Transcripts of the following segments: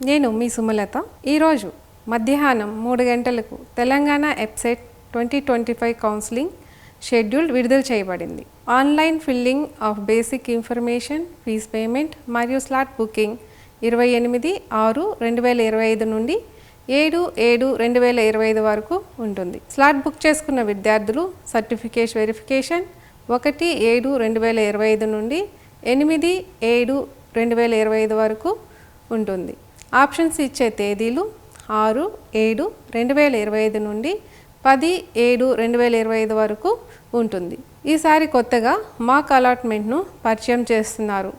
నేను మీ సుమలత. ఈరోజు మధ్యాహ్నం 3 గంటలకు తెలంగాణ వెబ్సైట్ 2025 కౌన్సిలింగ్ షెడ్యూల్ విడుదల చేయబడింది. Online filling of basic information, fee payment మరియు స్లాట్ బుకింగ్ 28/6/2025 నుండి 7/7/2025 వరకు ఉంటుంది. స్లాట్ బుక్ చేసుకున్న విద్యార్థులు సర్టిఫికేట్ వెరిఫికేషన్ 1/7/2025 నుండి 8/7/2025 వరకు ఉంటుంది. ఆప్షన్స్ ఇచ్చే తేదీలు 6/7/2025 నుండి 10/7/2025 వరకు ఉంటుంది. ఈసారి కొత్తగా మాక్ అలాట్మెంట్ను పరిచయం చేస్తున్నారు.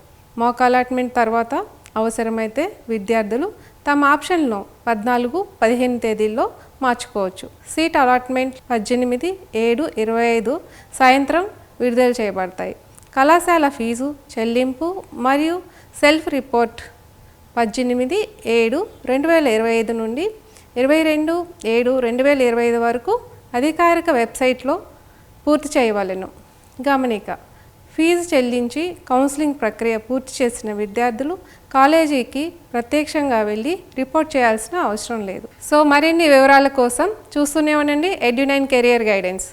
మాక్ అలాట్మెంట్ తర్వాత అవసరమైతే విద్యార్థులు తమ ఆప్షన్ను 14-15 తేదీల్లో మార్చుకోవచ్చు. సీట్ అలాట్మెంట్ 18/7/25 సాయంత్రం విడుదల చేయబడతాయి. కళాశాల ఫీజు చెల్లింపు మరియు సెల్ఫ్ రిపోర్ట్ 18/7/2025 నుండి 22/7/2025 వరకు అధికారిక వెబ్సైట్లో పూర్తి చేయవలెను. గమనిక: ఫీజు చెల్లించి కౌన్సిలింగ్ ప్రక్రియ పూర్తి చేసిన విద్యార్థులు కాలేజీకి ప్రత్యక్షంగా వెళ్ళి రిపోర్ట్ చేయాల్సిన అవసరం లేదు. సో మరిన్ని వివరాల కోసం చూస్తూనే ఉండండి ఎడ్యు9 కెరియర్ గైడెన్స్.